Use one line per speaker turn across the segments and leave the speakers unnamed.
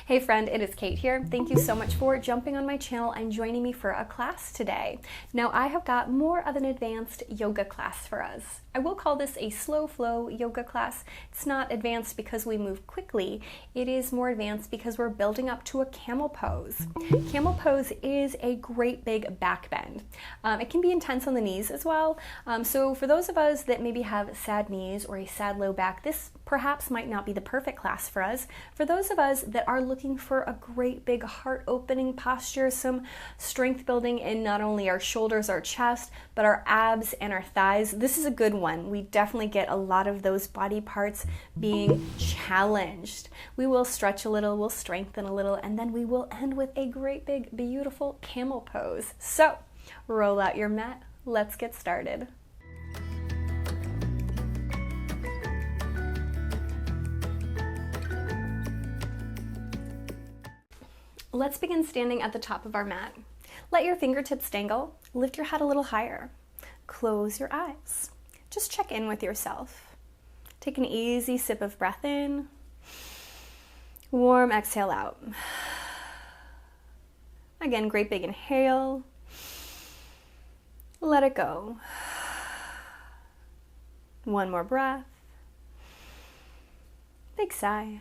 Hey friend, it is Kate here. Thank you so much for jumping on my channel and joining me for a class today. Now I have got more of an advanced yoga class for us. I will call this a slow flow yoga class. It's not advanced because we move quickly. It is more advanced because we're building up to a camel pose. Camel pose is a great big back bend. It can be intense on the knees as well. So for those of us that maybe have sad knees or a sad low back, this perhaps might not be the perfect class for us. For those of us that are looking for a great big heart opening posture, some strength building in not only our shoulders, our chest, but our abs and our thighs, this is a good one. We definitely get a lot of those body parts being challenged. We will stretch a little, we'll strengthen a little, and then we will end with a great big beautiful camel pose. So roll out your mat, let's get started. Let's begin standing at the top of our mat. Let your fingertips dangle. Lift your head a little higher. Close your eyes. Just check in with yourself. Take an easy sip of breath in. Warm exhale out. Again, great big inhale. Let it go. One more breath. Big sigh.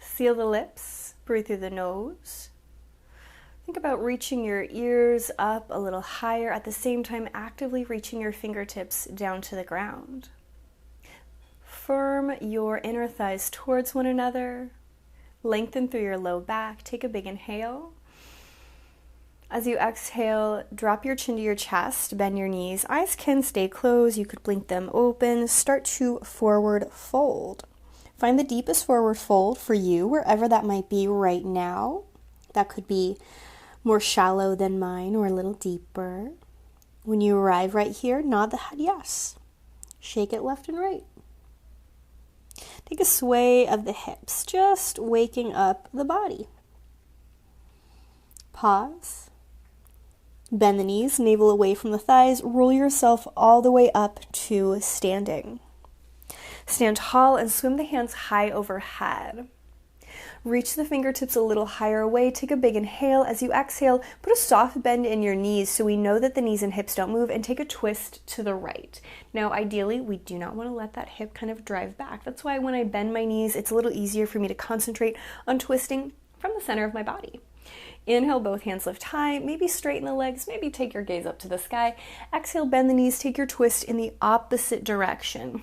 Seal the lips. Breathe through the nose. Think about reaching your ears up a little higher, at the same time actively reaching your fingertips down to the ground. Firm your inner thighs towards one another. Lengthen through your low back. Take a big inhale. As you exhale, drop your chin to your chest, bend your knees. Eyes can stay closed. You could blink them open. Start to forward fold. Find the deepest forward fold for you, wherever that might be right now. That could be more shallow than mine or a little deeper. When you arrive right here, nod the head yes. Shake it left and right. Take a sway of the hips, just waking up the body. Pause. Bend the knees, navel away from the thighs. Roll yourself all the way up to standing. Stand tall and swim the hands high overhead. Reach the fingertips a little higher away. Take a big inhale. As you exhale, put a soft bend in your knees so we know that the knees and hips don't move, and take a twist to the right. Now, ideally, we do not want to let that hip kind of drive back. That's why when I bend my knees, it's a little easier for me to concentrate on twisting from the center of my body. Inhale, both hands lift high, maybe straighten the legs, maybe take your gaze up to the sky. Exhale, bend the knees, take your twist in the opposite direction.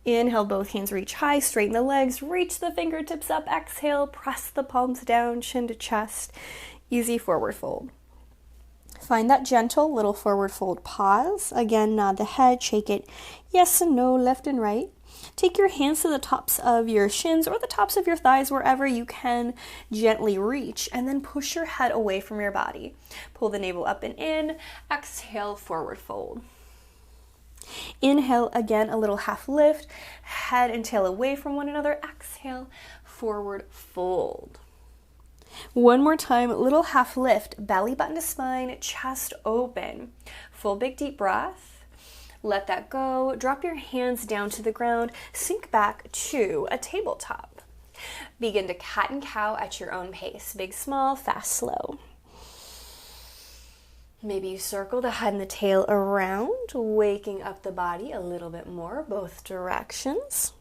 Inhale, both hands reach high, straighten the legs, reach the fingertips up. Exhale, press the palms down, chin to chest. Easy forward fold. Find that gentle little forward fold pause. Again, nod the head, shake it yes and no, left and right. Take your hands to the tops of your shins or the tops of your thighs, wherever you can gently reach, and then push your head away from your body. Pull the navel up and in. Exhale, forward fold. Inhale, again, a little half lift, head and tail away from one another. Exhale, forward fold. One more time, little half lift, belly button to spine, chest open. Full big deep breath. Let that go. Drop your hands down to the ground. Sink back to a tabletop. Begin to cat and cow at your own pace. Big, small, fast, slow. Maybe you circle the head and the tail around, waking up the body a little bit more, both directions.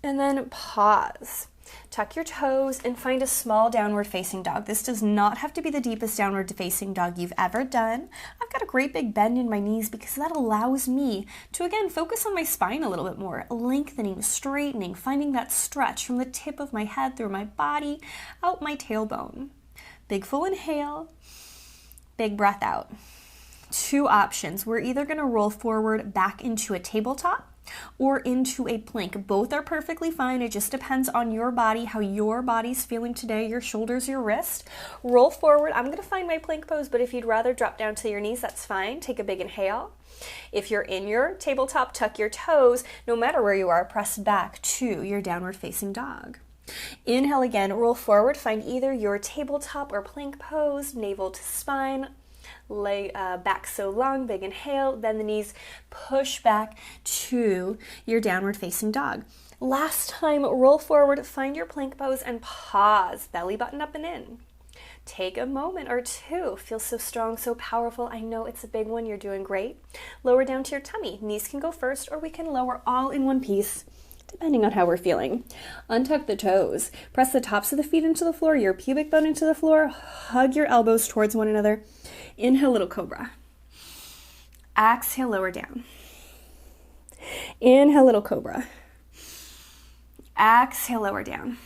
And then pause. Tuck your toes and find a small downward facing dog. This does not have to be the deepest downward facing dog you've ever done. I've got a great big bend in my knees because that allows me to, again, focus on my spine a little bit more, lengthening, straightening, finding that stretch from the tip of my head through my body, out my tailbone. Big full inhale, big breath out. Two options. We're either going to roll forward back into a tabletop or into a plank. Both are perfectly fine. It just depends on your body, how your body's feeling today, your shoulders, your wrist. Roll forward. I'm going to find my plank pose, but if you'd rather drop down to your knees, that's fine. Take a big inhale. If you're in your tabletop, tuck your toes. No matter where you are, press back to your downward facing dog. Inhale again, roll forward. Find either your tabletop or plank pose, navel to spine. back so long, big inhale, bend the knees, push back to your downward facing dog. Last time, roll forward, find your plank pose and pause, belly button up and in. Take a moment or two. Feel so strong, so powerful. I know it's a big one. You're doing great. Lower down to your tummy. Knees can go first, or we can lower all in one piece, depending on how we're feeling. Untuck the toes. Press the tops of the feet into the floor, your pubic bone into the floor. Hug your elbows towards one another. Inhale, little cobra. Exhale, lower down. Inhale, little cobra. Exhale, lower down.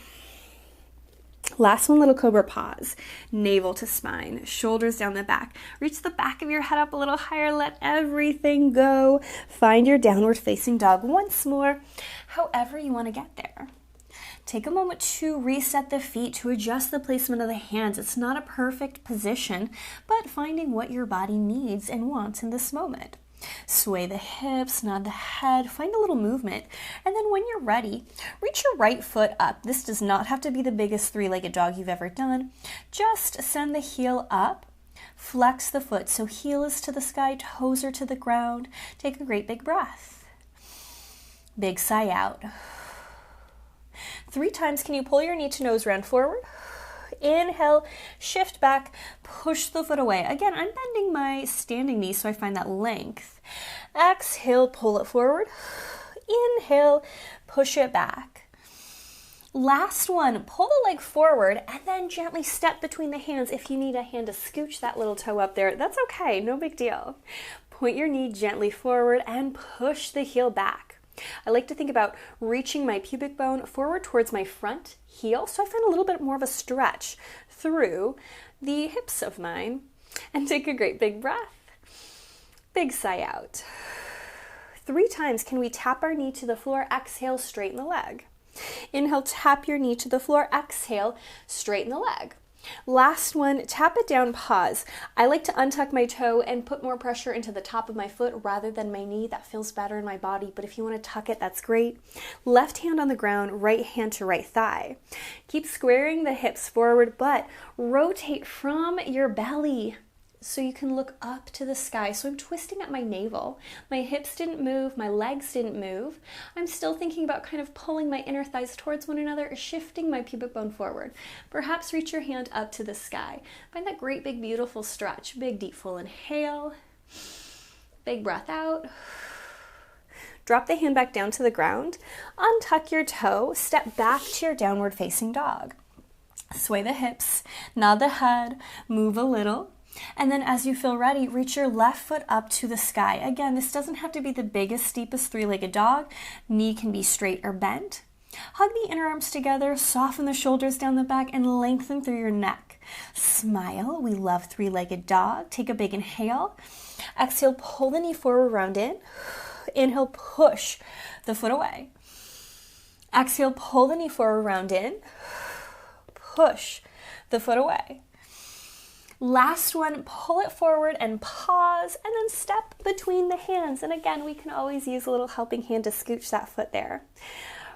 Last one, little cobra, pause. Navel to spine, shoulders down the back. Reach the back of your head up a little higher. Let everything go. Find your downward facing dog once more, however you want to get there. Take a moment to reset the feet, to adjust the placement of the hands. It's not a perfect position, but finding what your body needs and wants in this moment. Sway the hips, nod the head, find a little movement, and then when you're ready, reach your right foot up. This does not have to be the biggest three-legged dog you've ever done. Just send the heel up, flex the foot, so heel is to the sky, toes are to the ground. Take a great big breath. Big sigh out. 3 times, can you pull your knee to nose, round forward? Inhale, shift back, push the foot away. Again, I'm bending my standing knee so I find that length. Exhale, pull it forward. Inhale, push it back. Last one, pull the leg forward and then gently step between the hands. If you need a hand to scooch that little toe up there, that's okay, no big deal. Point your knee gently forward and push the heel back. I like to think about reaching my pubic bone forward towards my front heel, so I find a little bit more of a stretch through the hips of mine. And take a great big breath. Big sigh out. 3 times, can we tap our knee to the floor? Exhale, straighten the leg. Inhale, tap your knee to the floor. Exhale, straighten the leg. Last one, tap it down, pause. I like to untuck my toe and put more pressure into the top of my foot rather than my knee. That feels better in my body, but if you want to tuck it, that's great. Left hand on the ground, right hand to right thigh. Keep squaring the hips forward, but rotate from your belly so you can look up to the sky. So I'm twisting at my navel. My hips didn't move, my legs didn't move. I'm still thinking about kind of pulling my inner thighs towards one another, shifting my pubic bone forward. Perhaps reach your hand up to the sky. Find that great big beautiful stretch. Big deep full inhale. Big breath out. Drop the hand back down to the ground. Untuck your toe. Step back to your downward facing dog. Sway the hips, nod the head, move a little. And then as you feel ready, reach your left foot up to the sky. Again, this doesn't have to be the biggest, steepest three-legged dog. Knee can be straight or bent. Hug the inner arms together, soften the shoulders down the back, and lengthen through your neck. Smile. We love three-legged dog. Take a big inhale. Exhale, pull the knee forward, round in. Inhale, push the foot away. Exhale, pull the knee forward, round in. Push the foot away. Last one, pull it forward and pause, and then step between the hands. And again, we can always use a little helping hand to scooch that foot there.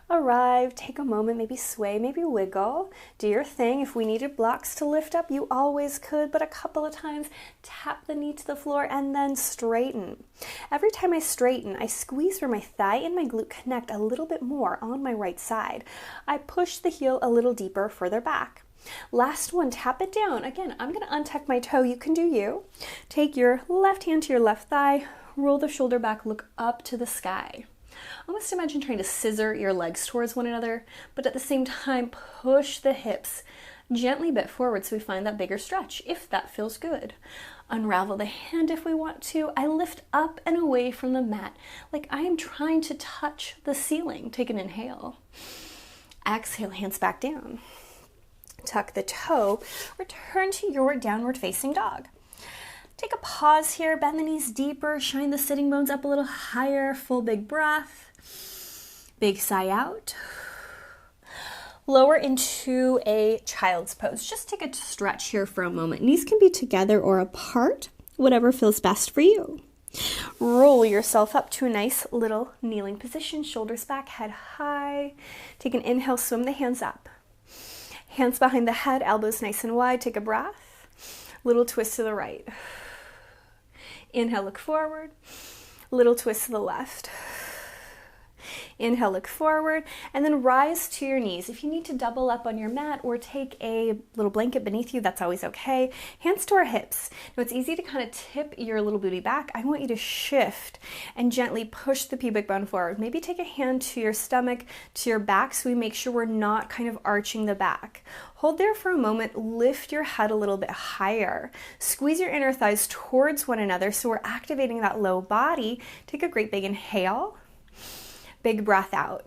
Arrive, take a moment, maybe sway, maybe wiggle. Do your thing. If we needed blocks to lift up, you always could, but a couple of times, tap the knee to the floor and then straighten. Every time I straighten, I squeeze where my thigh and my glute connect a little bit more on my right side. I push the heel a little deeper, further back. Last one, tap it down. Again, I'm going to untuck my toe. You can do you. Take your left hand to your left thigh, roll the shoulder back, look up to the sky. Almost imagine trying to scissor your legs towards one another, but at the same time, push the hips gently a bit forward so we find that bigger stretch, if that feels good. Unravel the hand if we want to. I lift up and away from the mat like I am trying to touch the ceiling. Take an inhale. Exhale, hands back down. Tuck the toe, return to your downward facing dog. Take a pause here, bend the knees deeper, shine the sitting bones up a little higher, full big breath, big sigh out. Lower into a child's pose. Just take a stretch here for a moment. Knees can be together or apart, whatever feels best for you. Roll yourself up to a nice little kneeling position, shoulders back, head high. Take an inhale, swim the hands up. Hands behind the head, elbows nice and wide. Take a breath. Little twist to the right. Inhale, look forward. Little twist to the left. Inhale, look forward, and then rise to your knees. If you need to double up on your mat or take a little blanket beneath you, that's always okay. Hands to our hips. Now it's easy to kind of tip your little booty back. I want you to shift and gently push the pubic bone forward. Maybe take a hand to your stomach, to your back, so we make sure we're not kind of arching the back. Hold there for a moment, lift your head a little bit higher. Squeeze your inner thighs towards one another so we're activating that low body. Take a great big inhale. Big breath out.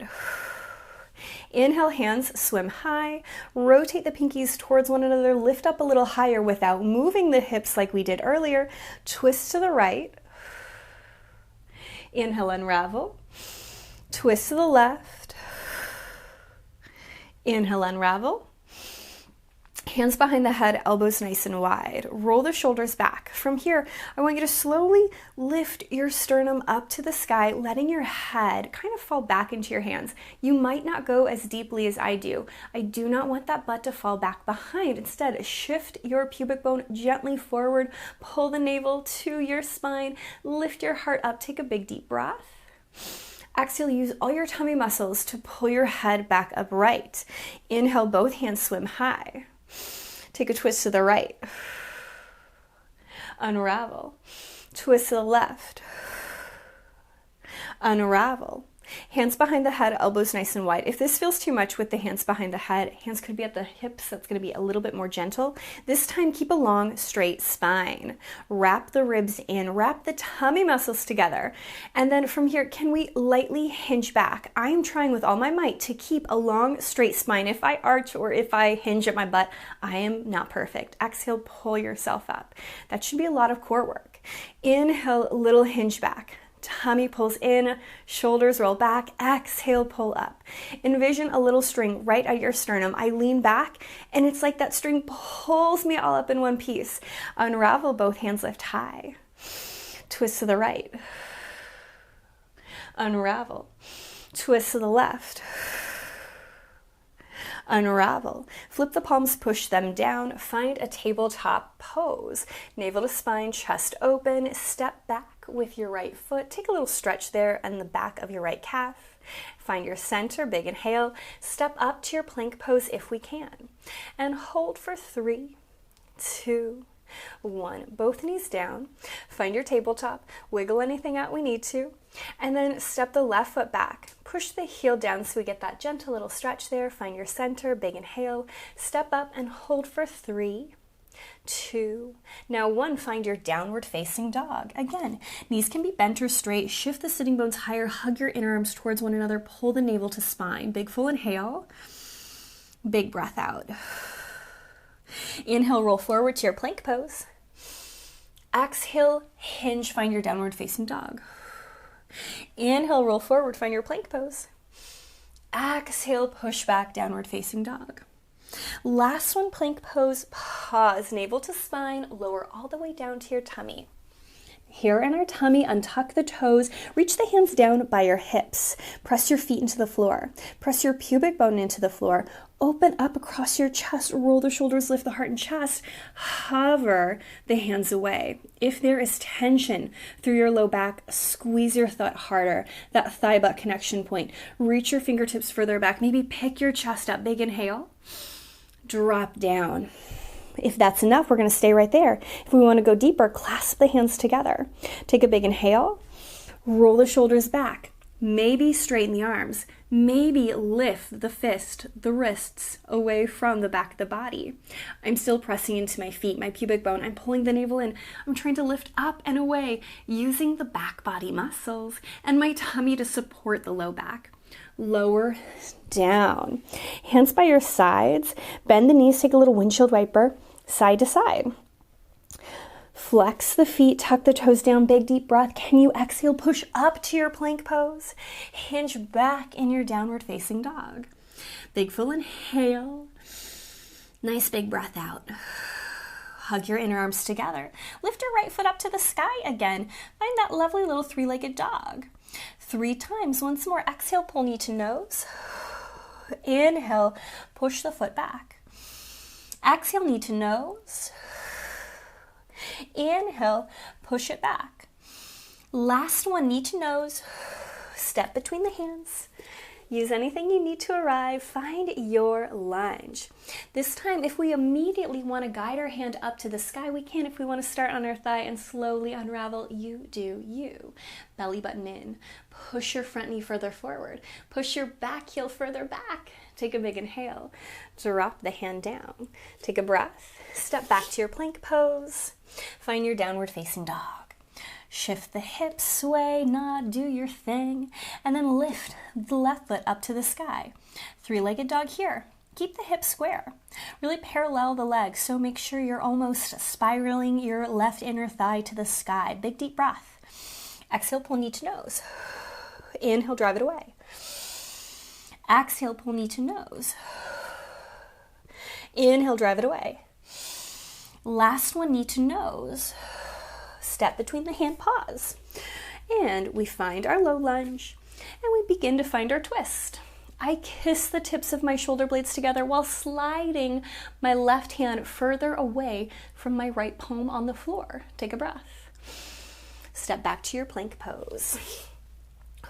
Inhale, hands swim high. Rotate the pinkies towards one another. Lift up a little higher without moving the hips like we did earlier. Twist to the right. Inhale, unravel. Twist to the left. Inhale, unravel. Hands behind the head, elbows nice and wide. Roll the shoulders back. From here, I want you to slowly lift your sternum up to the sky, letting your head kind of fall back into your hands. You might not go as deeply as I do. I do not want that butt to fall back behind. Instead, shift your pubic bone gently forward. Pull the navel to your spine. Lift your heart up. Take a big deep breath. Exhale, use all your tummy muscles to pull your head back upright. Inhale, both hands swim high. Take a twist to the right. Unravel. Twist to the left. Unravel. Hands behind the head, elbows nice and wide. If this feels too much with the hands behind the head, hands could be at the hips. That's going to be a little bit more gentle. This time, keep a long, straight spine. Wrap the ribs in. Wrap the tummy muscles together. And then from here, can we lightly hinge back? I am trying with all my might to keep a long, straight spine. If I arch or if I hinge at my butt, I am not perfect. Exhale, pull yourself up. That should be a lot of core work. Inhale, little hinge back. Tummy pulls in, shoulders roll back, exhale, pull up. Envision a little string right at your sternum. I lean back, and it's like that string pulls me all up in one piece. Unravel, both hands lift high. Twist to the right. Unravel. Twist to the left. Unravel. Flip the palms, push them down. Find a tabletop pose. Navel to spine, chest open. Step back with your right foot. Take a little stretch there and the back of your right calf. Find your center, big inhale. Step up to your plank pose if we can. And hold for 3, 2, 1. Both knees down. Find your tabletop. Wiggle anything out we need to. And then step the left foot back. Push the heel down so we get that gentle little stretch there. Find your center, big inhale. Step up and hold for 3, 2. Now 1, find your downward facing dog. Again, knees can be bent or straight. Shift the sitting bones higher. Hug your inner arms towards one another. Pull the navel to spine. Big full inhale. Big breath out. Inhale, roll forward to your plank pose. Exhale, hinge, find your downward facing dog. Inhale, roll forward, find your plank pose. Exhale, push back, downward facing dog. Last one, plank pose, pause, navel to spine, lower all the way down to your tummy. Here in our tummy, untuck the toes, reach the hands down by your hips. Press your feet into the floor. Press your pubic bone into the floor. Open up across your chest, roll the shoulders, lift the heart and chest. Hover the hands away. If there is tension through your low back, squeeze your thigh harder, that thigh-butt connection point. Reach your fingertips further back. Maybe pick your chest up. Big inhale. Drop down. If that's enough, we're going to stay right there. If we want to go deeper, clasp the hands together. Take a big inhale. Roll the shoulders back. Maybe straighten the arms. Maybe lift the fist, the wrists away from the back of the body. I'm still pressing into my feet, my pubic bone. I'm pulling the navel in. I'm trying to lift up and away using the back body muscles and my tummy to support the low back. Lower down. Hands by your sides. Bend the knees. Take a little windshield wiper. Side to side. Flex the feet, tuck the toes down, big deep breath. Can you exhale, push up to your plank pose? Hinge back in your downward facing dog. Big full inhale. Nice big breath out. Hug your inner arms together. Lift your right foot up to the sky again. Find that lovely little 3-legged dog. 3 times. Once more. Exhale, pull knee to nose. Inhale, push the foot back. Exhale, knee to nose. Inhale, push it back. Last one, knee to nose, step between the hands. Use anything you need to arrive. Find your lunge. This time, if we immediately want to guide our hand up to the sky, we can. If we want to start on our thigh and slowly unravel, you do you. Belly button in. Push your front knee further forward. Push your back heel further back. Take a big inhale. Drop the hand down. Take a breath. Step back to your plank pose. Find your downward facing dog. Shift the hips, sway, nod, do your thing, and then lift the left foot up to the sky. Three-legged dog here. Keep the hips square. Really parallel the legs, so make sure you're almost spiraling your left inner thigh to the sky. Big deep breath. Exhale, pull knee to nose. Inhale, drive it away. Exhale, pull knee to nose. Inhale, drive it away. Last one, knee to nose. Step between the hand paws. And we find our low lunge. And we begin to find our twist. I kiss the tips of my shoulder blades together while sliding my left hand further away from my right palm on the floor. Take a breath. Step back to your plank pose.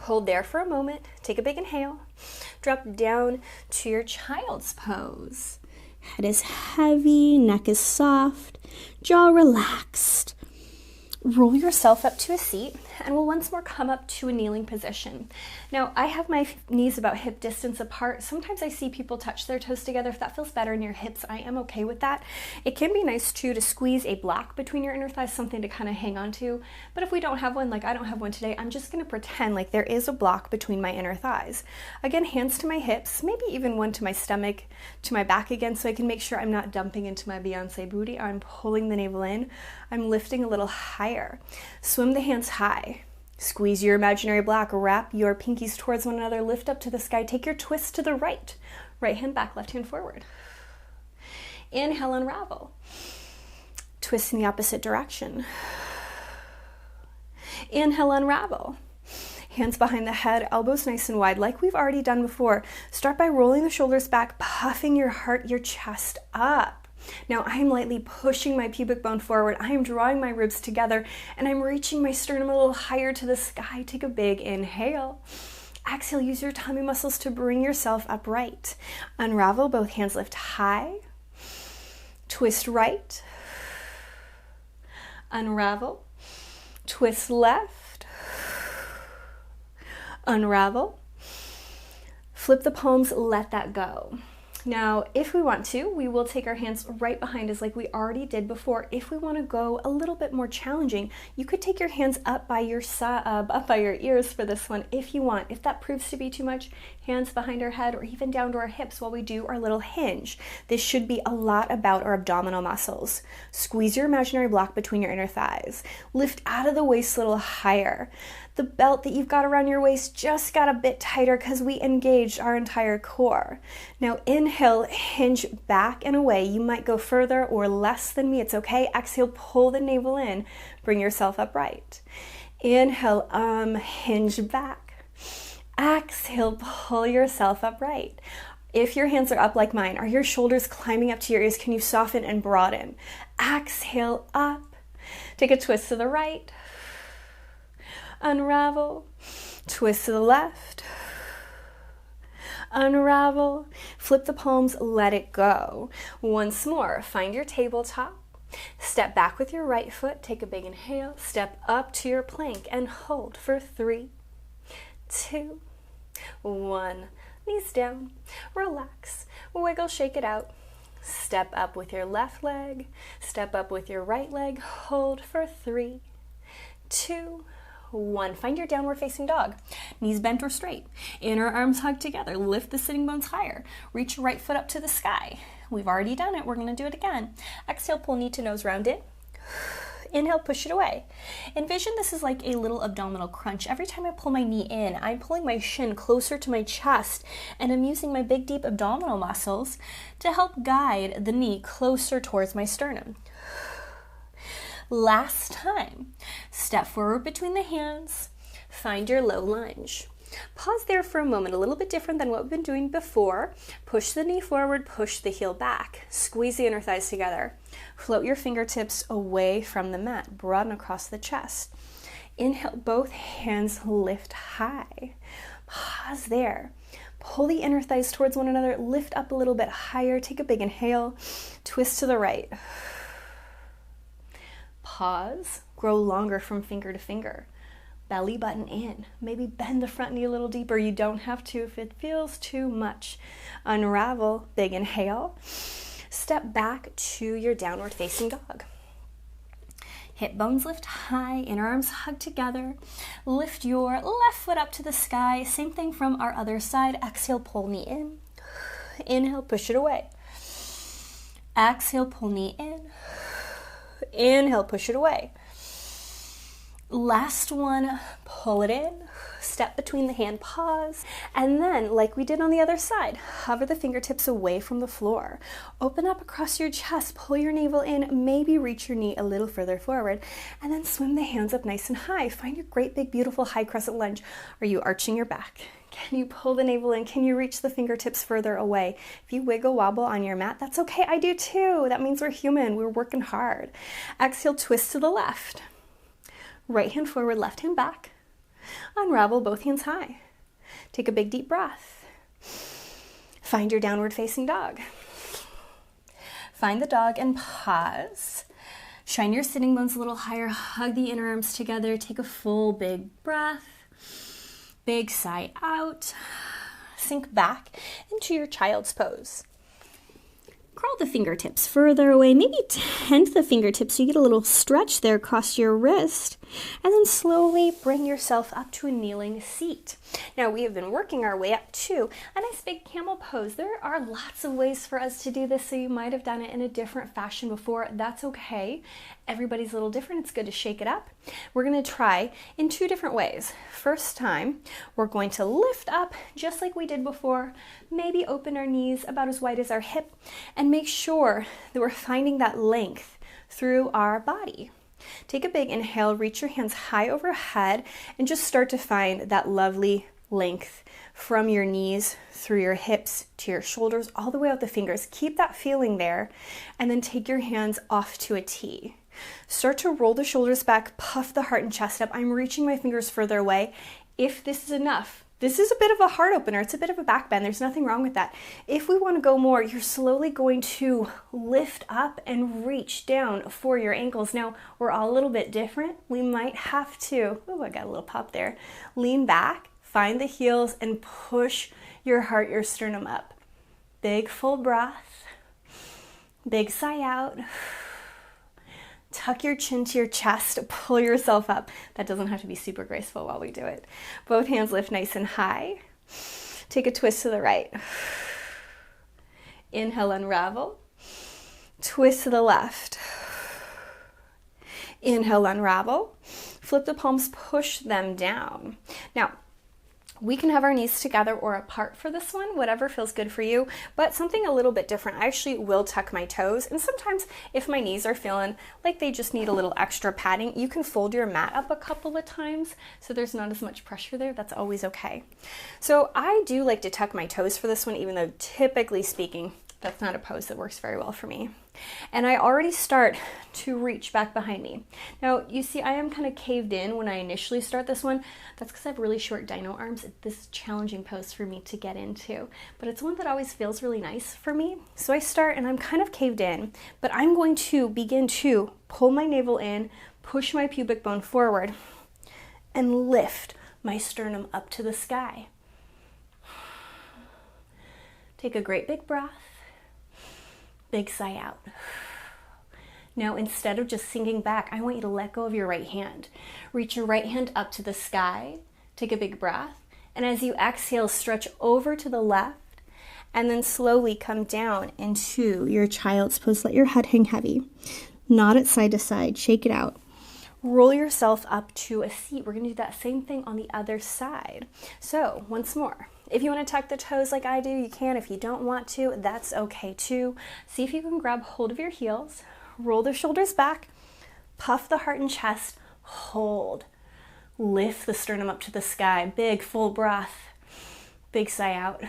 Hold there for a moment. Take a big inhale. Drop down to your child's pose. Head is heavy, neck is soft, jaw relaxed. Roll yourself up to a seat, and we'll once more come up to a kneeling position. Now, I have my knees about hip distance apart. Sometimes I see people touch their toes together. If that feels better in your hips, I am okay with that. It can be nice, too, to squeeze a block between your inner thighs, something to kind of hang on to. But if we don't have one, like I don't have one today, I'm just going to pretend like there is a block between my inner thighs. Again, hands to my hips, maybe even one to my stomach, to my back again, so I can make sure I'm not dumping into my Beyonce booty. I'm pulling the navel in. I'm lifting a little higher. Swim the hands high. Squeeze your imaginary block. Wrap your pinkies towards one another. Lift up to the sky. Take your twist to the right. Right hand back, left hand forward. Inhale, unravel. Twist in the opposite direction. Inhale, unravel. Hands behind the head, elbows nice and wide, like we've already done before. Start by rolling the shoulders back, puffing your heart, your chest up. Now I am lightly pushing my pubic bone forward. I am drawing my ribs together, and I'm reaching my sternum a little higher to the sky. Take a big inhale. Exhale, use your tummy muscles to bring yourself upright. Unravel, both hands lift high. Twist right. Unravel. Twist left. Unravel. Flip the palms, let that go. Now, if we want to, we will take our hands right behind us like we already did before. If we want to go a little bit more challenging, you could take your hands up by your ears for this one if you want. If that proves to be too much, hands behind our head or even down to our hips while we do our little hinge. This should be a lot about our abdominal muscles. Squeeze your imaginary block between your inner thighs. Lift out of the waist a little higher. The belt that you've got around your waist just got a bit tighter because we engaged our entire core. Now inhale, hinge back and away. You might go further or less than me. It's okay. Exhale, pull the navel in. Bring yourself upright. Inhale, hinge back. Exhale, pull yourself upright. If your hands are up like mine, are your shoulders climbing up to your ears? Can you soften and broaden? Exhale, up. Take a twist to the right. Unravel, twist to the left, unravel, flip the palms, let it go. Once more, find your tabletop, step back with your right foot, take a big inhale, step up to your plank and hold for 3, 2, 1. Knees down, relax, wiggle, shake it out. Step up with your left leg, step up with your right leg, hold for 3, 2, 1. Find your downward facing dog. Knees bent or straight. Inner arms hug together. Lift the sitting bones higher. Reach your right foot up to the sky. We've already done it. We're going to do it again. Exhale, pull knee to nose, round in. Inhale, push it away. Envision this is like a little abdominal crunch. Every time I pull my knee in, I'm pulling my shin closer to my chest, and I'm using my big, deep abdominal muscles to help guide the knee closer towards my sternum. Last time, step forward between the hands, find your low lunge. Pause there for a moment, a little bit different than what we've been doing before. Push the knee forward, push the heel back. Squeeze the inner thighs together. Float your fingertips away from the mat, broaden across the chest. Inhale, both hands lift high. Pause there. Pull the inner thighs towards one another, lift up a little bit higher, take a big inhale, twist to the right. Pause, grow longer from finger to finger. Belly button in, maybe bend the front knee a little deeper. You don't have to if it feels too much. Unravel, big inhale. Step back to your downward facing dog. Hip bones lift high, inner arms hug together. Lift your left foot up to the sky. Same thing from our other side. Exhale, pull knee in. Inhale, push it away. Exhale, pull knee in. Inhale, push it away. Last one, pull it in. Step between the hand, pause, and then, like we did on the other side, hover the fingertips away from the floor. Open up across your chest, pull your navel in, maybe reach your knee a little further forward, and then swim the hands up nice and high. Find your great big beautiful high crescent lunge. Are you arching your back? Can you pull the navel in? Can you reach the fingertips further away? If you wiggle wobble on your mat, that's okay. I do too. That means we're human. We're working hard. Exhale, twist to the left. Right hand forward, left hand back. Unravel, both hands high. Take a big deep breath. Find your downward facing dog. Find the dog and pause. Shine your sitting bones a little higher. Hug the inner arms together. Take a full big breath. Big sigh out. Sink back into your child's pose. Crawl the fingertips further away, maybe tent the fingertips so you get a little stretch there across your wrist. And then slowly bring yourself up to a kneeling seat. Now we have been working our way up to a nice big camel pose. There are lots of ways for us to do this, so you might have done it in a different fashion before. That's okay. Everybody's a little different. It's good to shake it up. We're going to try in two different ways. First time, we're going to lift up just like we did before. Maybe open our knees about as wide as our hip and make sure that we're finding that length through our body. Take a big inhale, reach your hands high overhead, and just start to find that lovely length from your knees through your hips to your shoulders, all the way out the fingers. Keep that feeling there, and then take your hands off to a T. Start to roll the shoulders back, puff the heart and chest up. I'm reaching my fingers further away. If this is enough, this is a bit of a heart opener. It's a bit of a back bend. There's nothing wrong with that. If we want to go more, you're slowly going to lift up and reach down for your ankles. Now, we're all a little bit different. We might have to, oh, I got a little pop there. Lean back, find the heels, and push your heart, your sternum up. Big full breath. Big sigh out. Tuck your chin to your chest, pull yourself up. That doesn't have to be super graceful while we do it. Both hands lift nice and high. Take a twist to the right. Inhale, unravel. Twist to the left. Inhale, unravel. Flip the palms, push them down. Now, we can have our knees together or apart for this one, whatever feels good for you, but something a little bit different. I actually will tuck my toes, and sometimes if my knees are feeling like they just need a little extra padding, you can fold your mat up a couple of times so there's not as much pressure there. That's always okay. So I do like to tuck my toes for this one, even though typically speaking, that's not a pose that works very well for me. And I already start to reach back behind me. Now, you see, I am kind of caved in when I initially start this one. That's because I have really short dino arms. This is a challenging pose for me to get into, but it's one that always feels really nice for me. So I start and I'm kind of caved in, but I'm going to begin to pull my navel in, push my pubic bone forward, and lift my sternum up to the sky. Take a great big breath. Big sigh out. Now, instead of just sinking back, I want you to let go of your right hand. Reach your right hand up to the sky. Take a big breath. And as you exhale, stretch over to the left and then slowly come down into your child's pose. Let your head hang heavy. Nod it side to side. Shake it out. Roll yourself up to a seat. We're going to do that same thing on the other side. So, once more. If you want to tuck the toes like I do, you can. If you don't want to, that's okay too. See if you can grab hold of your heels, roll the shoulders back, puff the heart and chest, hold. Lift the sternum up to the sky, big full breath, big sigh out.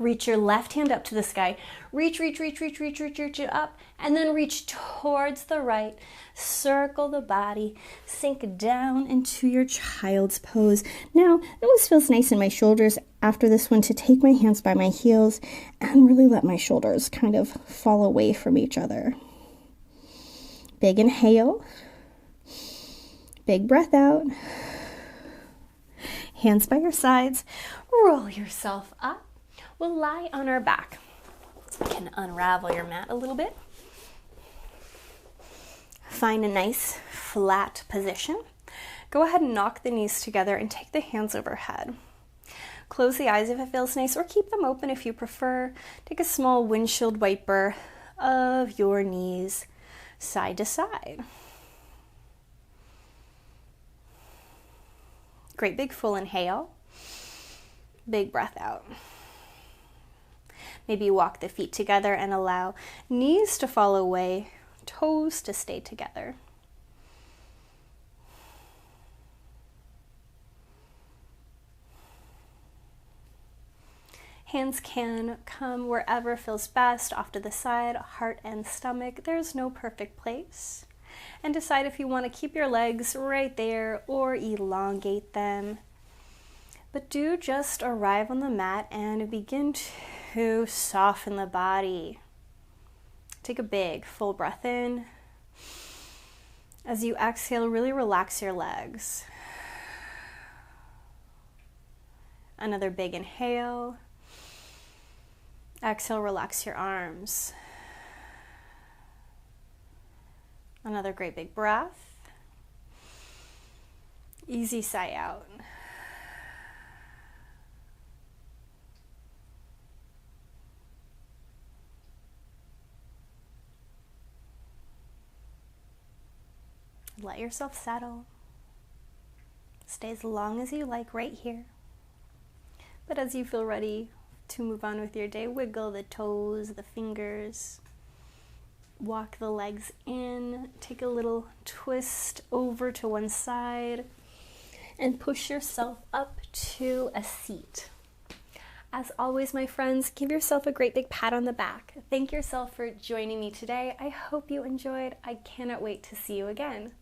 Reach your left hand up to the sky. Reach, reach, reach, reach, reach, reach, reach it up. And then reach towards the right. Circle the body. Sink down into your child's pose. Now, it always feels nice in my shoulders after this one to take my hands by my heels and really let my shoulders kind of fall away from each other. Big inhale. Big breath out. Hands by your sides. Roll yourself up. We'll lie on our back. You can unravel your mat a little bit. Find a nice flat position. Go ahead and knock the knees together and take the hands overhead. Close the eyes if it feels nice, or keep them open if you prefer. Take a small windshield wiper of your knees side to side. Great big full inhale. Big breath out. Maybe walk the feet together and allow knees to fall away, toes to stay together. Hands can come wherever feels best, off to the side, heart and stomach. There's no perfect place. And decide if you want to keep your legs right there or elongate them. But do just arrive on the mat and begin to soften the body. Take a big full breath in. As you exhale, really relax your legs. Another big inhale. Exhale, relax your arms. Another great big breath. Easy sigh out. Let yourself settle. Stay as long as you like right here. But as you feel ready to move on with your day, wiggle the toes, the fingers. Walk the legs in. Take a little twist over to one side. And push yourself up to a seat. As always, my friends, give yourself a great big pat on the back. Thank yourself for joining me today. I hope you enjoyed. I cannot wait to see you again.